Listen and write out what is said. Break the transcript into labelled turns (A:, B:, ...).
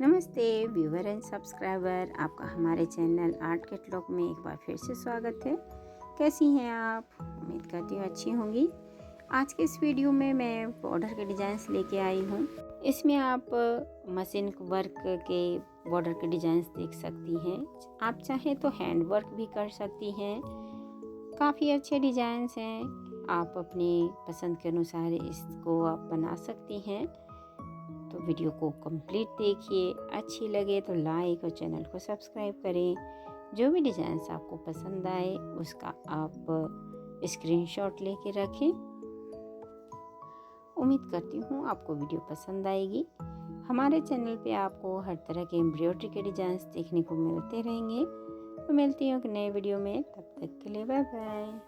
A: नमस्ते viewer and subscriber, आपका हमारे चैनल आर्ट केटलॉक में एक बार फिर से स्वागत है। कैसी हैं आप? उम्मीद करती हूँ अच्छी होंगी। आज के इस वीडियो में मैं बॉर्डर के डिज़ाइंस लेके आई हूँ। इसमें आप मशीन वर्क के बॉर्डर के डिज़ाइंस देख सकती हैं। आप चाहें तो हैंड वर्क भी कर सकती हैं। काफ़ी अच्छे डिज़ाइंस हैं, आप अपनी पसंद के अनुसार इसको आप बना सकती हैं। तो वीडियो को कंप्लीट देखिए, अच्छी लगे तो लाइक और चैनल को सब्सक्राइब करें। जो भी डिज़ाइंस आपको पसंद आए उसका आप स्क्रीनशॉट लेके रखें। उम्मीद करती हूँ आपको वीडियो पसंद आएगी। हमारे चैनल पे आपको हर तरह के एम्ब्रॉयडरी के डिज़ाइंस देखने को मिलते रहेंगे। तो मिलती हूँ एक नए वीडियो में, तब तक के लिए बाय बाय।